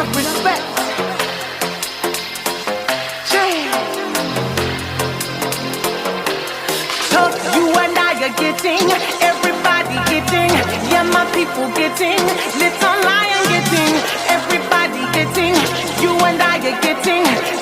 enough respect. So you and I are getting, everybody getting, yeah, my people getting, little lion getting, everybody getting, you and I are getting.